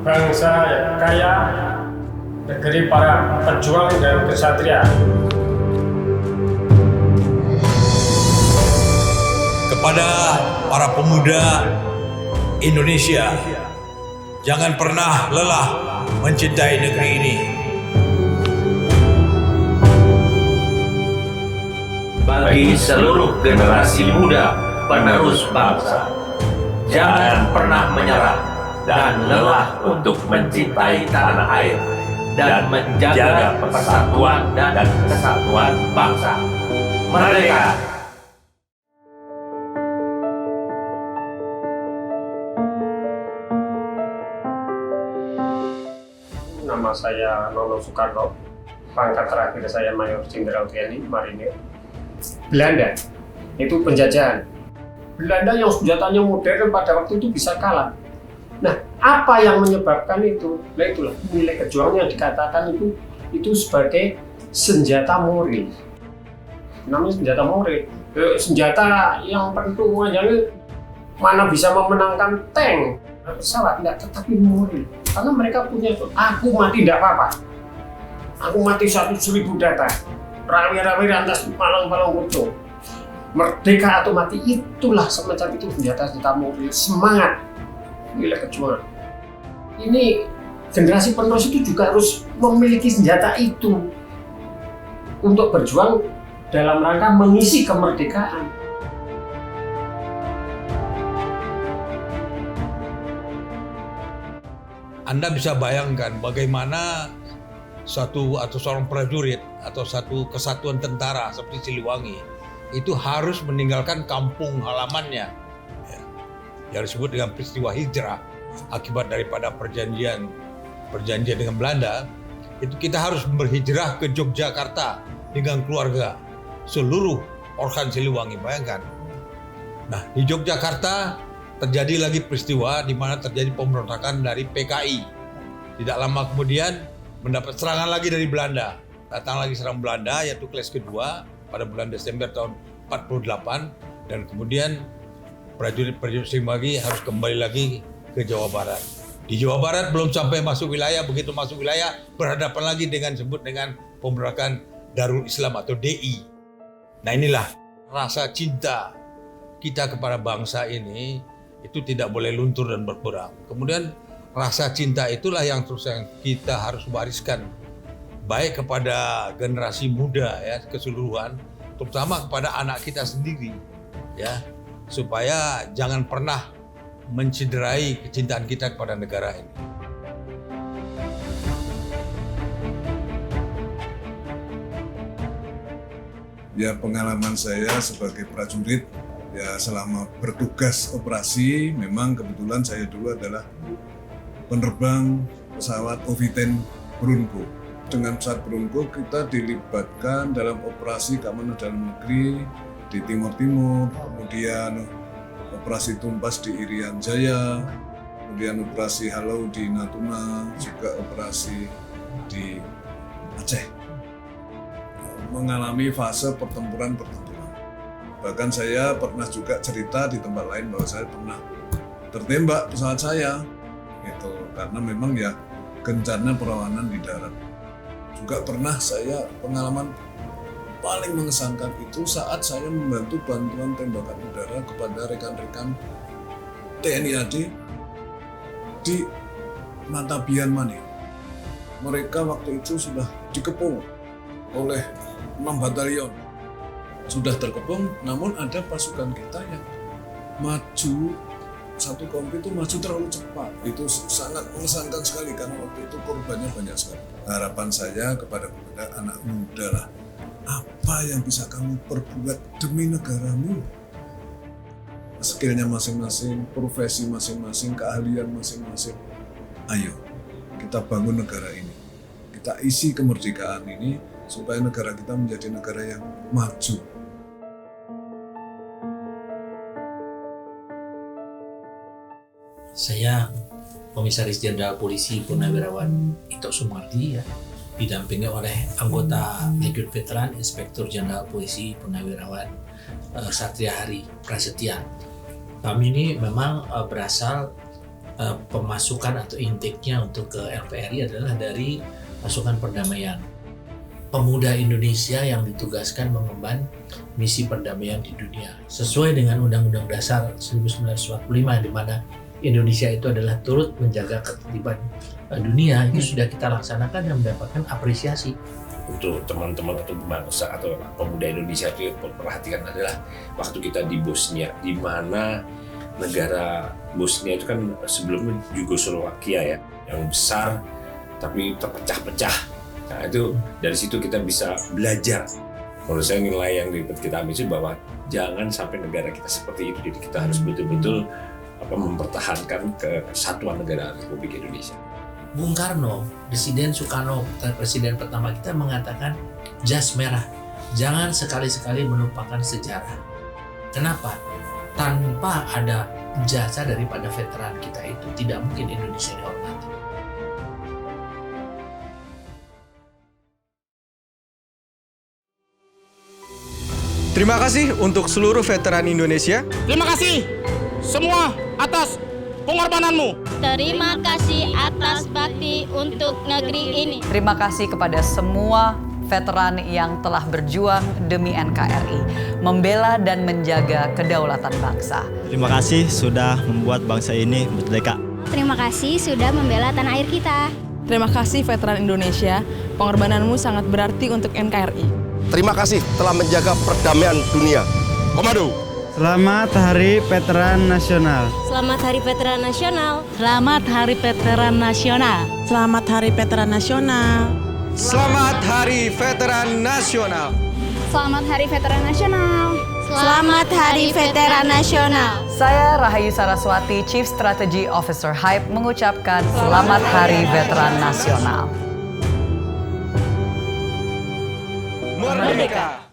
bangsa yang kaya, negeri para pejuang dan kesatria. Kepada para pemuda Indonesia, jangan pernah lelah mencintai negeri ini. Bagi seluruh generasi muda penerus bangsa, jangan pernah menyerah dan lelah untuk mencintai tanah air dan menjaga persatuan dan kesatuan bangsa. Merdeka! Nama saya Nono Soekarno, pangkat terakhir saya Mayor Jenderal TNI Marinir. Belanda itu penjajahan. Belanda yang senjatanya modern pada waktu itu bisa kalah. Nah, apa yang menyebabkan itu? Nah, itulah nilai kejuangan yang dikatakan itu sebagai senjata moral. Namanya senjata moral. Senjata yang peruntukannya mana bisa memenangkan tank, pesawat, enggak, tetapi moral. Karena mereka punya itu, aku mati tidak apa-apa. Aku mati 100.000 data. Rawi-rawi rantas palang-palang kucing. Merdeka atau mati, itulah semacam itu senjata moral, semangat, nilai kejuangan. Ini generasi penerus itu juga harus memiliki senjata itu untuk berjuang dalam rangka mengisi kemerdekaan. Anda bisa bayangkan bagaimana seorang prajurit atau satu kesatuan tentara seperti Siliwangi itu harus meninggalkan kampung halamannya, ya, yang disebut dengan peristiwa hijrah akibat daripada perjanjian dengan Belanda. Itu kita harus berhijrah ke Yogyakarta dengan keluarga, seluruh organ Siliwangi, bayangkan. Nah, di Yogyakarta terjadi lagi peristiwa di mana terjadi pemberontakan dari PKI. Tidak lama kemudian mendapat serangan lagi dari Belanda. Datang lagi serang Belanda, yaitu kelas kedua pada bulan Desember tahun 48, dan kemudian prajurit-prajurit Siliwangi harus kembali lagi ke Jawa Barat. Di Jawa Barat belum sampai masuk wilayah, begitu masuk wilayah berhadapan lagi dengan pemberontakan Darul Islam atau DI. Nah, inilah rasa cinta kita kepada bangsa ini itu tidak boleh luntur dan berkurang. Kemudian rasa cinta itulah yang terus yang kita harus wariskan baik kepada generasi muda, ya, keseluruhan, terutama kepada anak kita sendiri, ya, supaya jangan pernah mencederai kecintaan kita kepada negara ini. Ya, pengalaman saya sebagai prajurit, ya, selama bertugas operasi, memang kebetulan saya dulu adalah penerbang pesawat OV-10 Brunko. Dengan pesawat Brunko kita dilibatkan dalam operasi keamanan dalam negeri di Timur Timur, kemudian operasi Tumpas di Irian Jaya, kemudian operasi Halau di Natuna, juga operasi di Aceh. Mengalami fase pertempuran. Bahkan saya pernah juga cerita di tempat lain bahwa saya pernah tertembak pesawat saya, gitu, karena memang ya gencarnya perlawanan di darat. Juga pernah saya pengalaman paling mengesankan itu saat saya membantu bantuan tembakan udara kepada rekan-rekan TNI AD di Matabian Mani. Mereka waktu itu sudah dikepung oleh 6 batalion. Sudah terkepung, namun ada pasukan kita yang maju, satu kompi itu maju terlalu cepat. Itu sangat mengesankan sekali karena waktu itu korbannya banyak sekali. Harapan saya kepada anak muda lah, apa yang bisa kamu perbuat demi negaramu? Skillnya masing-masing, profesi masing-masing, keahlian masing-masing. Ayo, kita bangun negara ini. Kita isi kemerdekaan ini supaya negara kita menjadi negara yang maju. Saya Komisaris Jenderal Polisi Purnawirawan Ito Sumardi, ya, didampingi oleh anggota Legiun Veteran Inspektur Jenderal Polisi Purnawirawan Satria Hari Prasetya. Kami ini memang berasal pemasukan atau intake-nya untuk ke LPRI adalah dari pasukan perdamaian. Pemuda Indonesia yang ditugaskan mengemban misi perdamaian di dunia. Sesuai dengan Undang-Undang Dasar 1945 di mana Indonesia itu adalah turut menjaga ketertiban dunia, itu sudah kita laksanakan dan mendapatkan apresiasi. Untuk teman-teman atau bangsa atau pemuda Indonesia itu perhatikan adalah waktu kita di Bosnia, di mana negara Bosnia itu kan sebelumnya Yugoslavia ya, yang besar tapi terpecah-pecah. Nah itu dari situ kita bisa belajar. Menurut saya nilai yang dapat kita ambil itu bahwa jangan sampai negara kita seperti itu. Jadi kita harus betul-betul mempertahankan kesatuan negara Republik Indonesia. Bung Karno, Presiden Soekarno, presiden pertama kita mengatakan jas merah. Jangan sekali-sekali melupakan sejarah. Kenapa? Tanpa ada jasa daripada veteran kita itu tidak mungkin Indonesia dihormati. Terima kasih untuk seluruh veteran Indonesia. Terima kasih semua atas pengorbananmu. Terima kasih atas bakti untuk negeri ini. Terima kasih kepada semua veteran yang telah berjuang demi NKRI, membela dan menjaga kedaulatan bangsa. Terima kasih sudah membuat bangsa ini merdeka. Terima kasih sudah membela tanah air kita. Terima kasih veteran Indonesia, pengorbananmu sangat berarti untuk NKRI. Terima kasih telah menjaga perdamaian dunia. Komando. Selamat Hari Veteran Nasional. Selamat Hari Veteran Nasional. Selamat Hari Veteran Nasional. Selamat Hari Veteran Nasional. Selamat Hari Veteran Nasional. Selamat Hari Veteran Nasional. Selamat Hari Veteran Nasional. Saya Rahayu Saraswati, Chief Strategy Officer HYPE mengucapkan Selamat Hari Veteran Nasional. Merdeka!